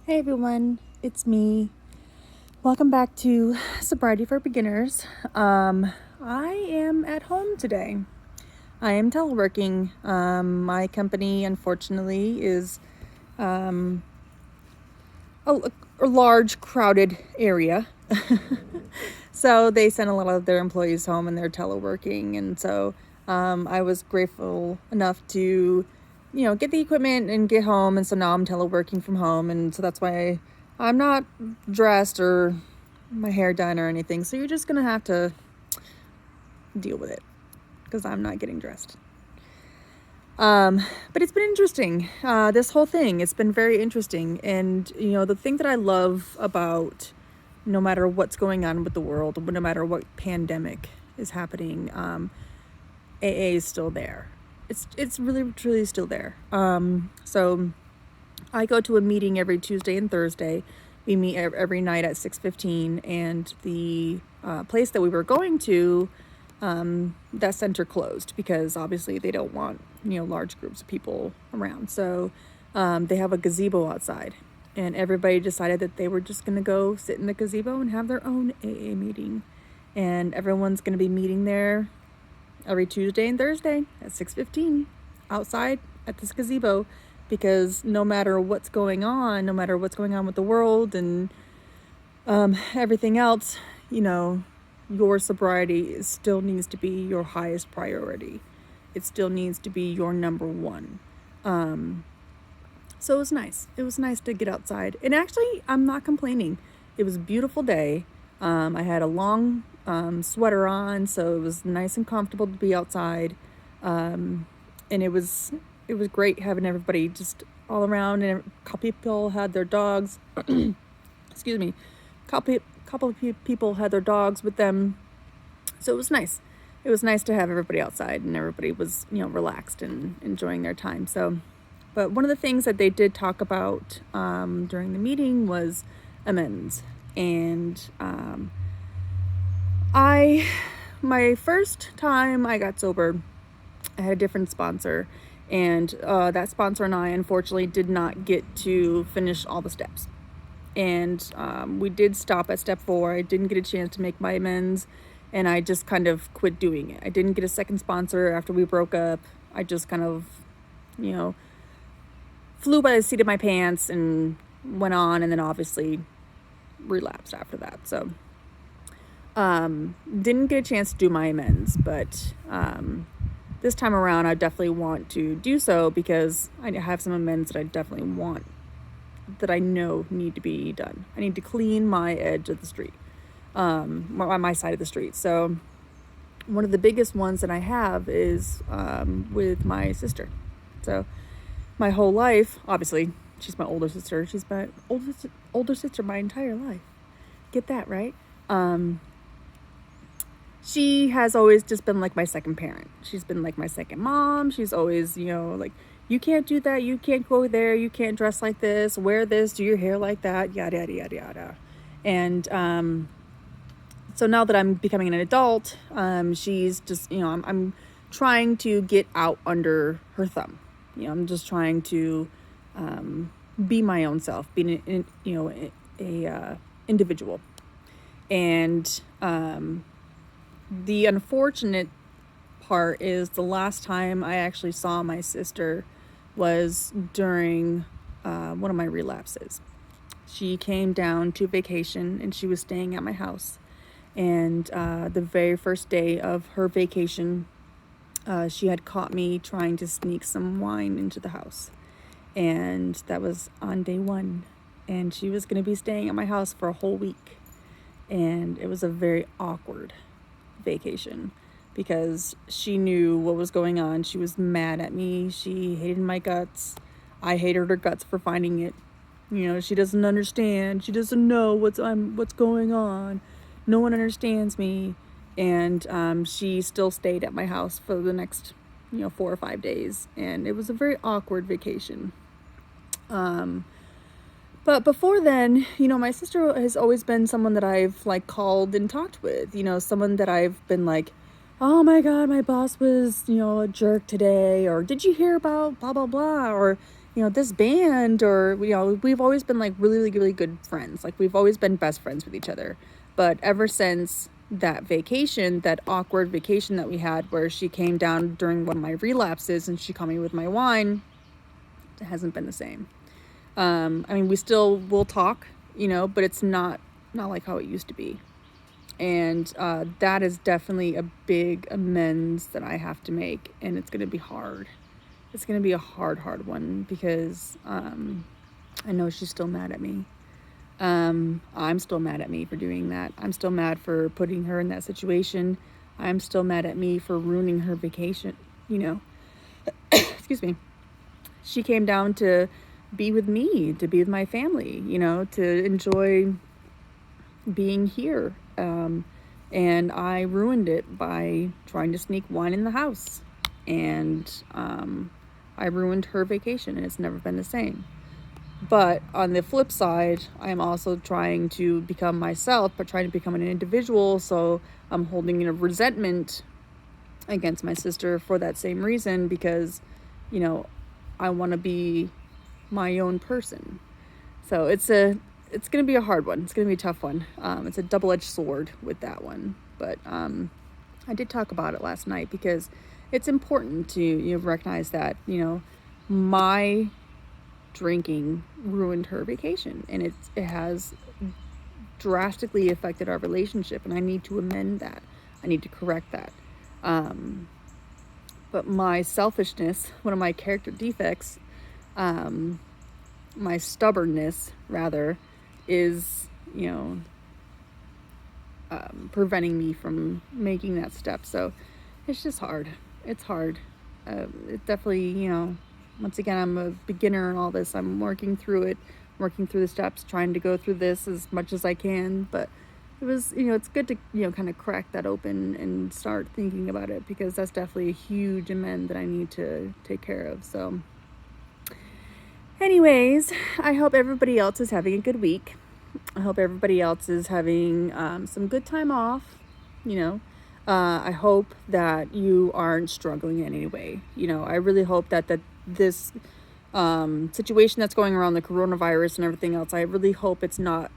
Hey everyone, it's me. Welcome back to Sobriety for Beginners. I am at home today. I am teleworking. My company, unfortunately, is a large, crowded area. So they send a lot of their employees home and they're teleworking. And so I was grateful enough to, get the equipment and get home. And so now I'm teleworking from home. And so that's why I'm not dressed or my hair done or anything. So you're just going to have to deal with it because I'm not getting dressed. But it's been interesting. This whole thing, it's been very interesting. And, the thing that I love about no matter what's going on with the world, no matter what pandemic is happening, AA is still there. It's really, truly still there. So I go to a meeting every Tuesday and Thursday. We meet every night at 6:15, and the place that we were going to, that center closed because obviously they don't want large groups of people around. So they have a gazebo outside, and everybody decided that they were just going to go sit in the gazebo and have their own AA meeting, and everyone's going to be meeting there every Tuesday and Thursday at 6:15 outside at this gazebo, because no matter what's going on with the world and everything else, your sobriety still needs to be your highest priority. It still needs to be your number one. So it was nice. It was nice to get outside. And actually, I'm not complaining. It was a beautiful day. I had a long sweater on, so it was nice and comfortable to be outside. And it was great having everybody just all around, and a couple people had their dogs. Excuse me. Couple of people had their dogs with them. So it was nice. It was nice to have everybody outside, and everybody was, relaxed and enjoying their time. So, but one of the things that they did talk about during the meeting was amends. And my first time I got sober, I had a different sponsor, and that sponsor and I unfortunately did not get to finish all the steps. And we did stop at step 4. I didn't get a chance to make my amends, and I just kind of quit doing it. I didn't get a second sponsor after we broke up. I just kind of, flew by the seat of my pants and went on, and then obviously relapsed after that. So didn't get a chance to do my amends, but this time around I definitely want to do so, because I have some amends that I definitely want, that I know need to be done. I need to clean my edge of the street, my side of the street. So one of the biggest ones that I have is with my sister. So my whole life, obviously, she's my older sister. She's my older sister my entire life. Get that, right? She has always just been like my second parent. She's been like my second mom. She's always, like, you can't do that, you can't go there, you can't dress like this, wear this, do your hair like that, yada, yada, yada, yada. And so now that I'm becoming an adult, she's just, I'm trying to get out under her thumb. I'm just trying to be my own self, being a individual. And the unfortunate part is the last time I actually saw my sister was during one of my relapses. She came down to vacation, and she was staying at my house. And the very first day of her vacation, she had caught me trying to sneak some wine into the house. And that was on day 1. And she was going to be staying at my house for a whole week. And it was a very awkward vacation, because she knew what was going on. She was mad at me. She hated my guts. I hated her guts for finding it. She doesn't understand. She doesn't know what's going on. No one understands me. And she still stayed at my house for the next 4 or 5 days, and it was a very awkward vacation. But before then, my sister has always been someone that I've called and talked with, someone that I've been like, oh my God, my boss was, a jerk today, or did you hear about blah, blah, blah, or, this band, or, we've always been like really, really, really good friends. Like, we've always been best friends with each other. But ever since that vacation, that awkward vacation that we had, where she came down during one of my relapses and she caught me with my wine, it hasn't been the same. I mean, we still will talk, but it's not like how it used to be. And that is definitely a big amends that I have to make, and it's going to be hard. It's going to be a hard one, because I know she's still mad at me. I'm still mad at me for doing that. I'm still mad for putting her in that situation. I'm still mad at me for ruining her vacation, Excuse me. She came down to be with me, to be with my family, to enjoy being here. And I ruined it by trying to sneak wine in the house. And I ruined her vacation, and it's never been the same. But on the flip side, I'm also trying to become myself, but trying to become an individual. So I'm holding in a resentment against my sister for that same reason, because, I want to be my own person. So it's going to be a hard one. It's going to be a tough one. It's a double-edged sword with that one. But I did talk about it last night, because it's important to recognize that, my drinking ruined her vacation, and it has drastically affected our relationship, and I need to amend that. I need to correct that. But my selfishness, one of my character defects, my stubbornness rather, is preventing me from making that step. So it's just hard. It's hard. It definitely, once again, I'm a beginner in all this. I'm working through it, working through the steps, trying to go through this as much as I can. But it was, it's good to, kind of crack that open and start thinking about it, because that's definitely a huge amend that I need to take care of. So anyways, I hope everybody else is having a good week. I hope everybody else is having some good time off. I hope that you aren't struggling in any way. I really hope that this situation that's going around, the coronavirus and everything else, I really hope it's not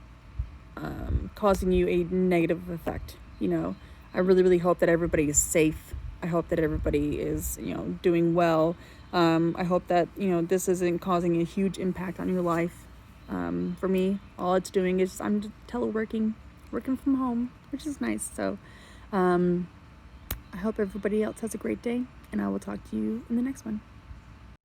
causing you a negative effect. I really, really hope that everybody is safe. I hope that everybody is, doing well. I hope that, this isn't causing a huge impact on your life. For me, all it's doing is I'm teleworking, working from home, which is nice. So I hope everybody else has a great day, and I will talk to you in the next one.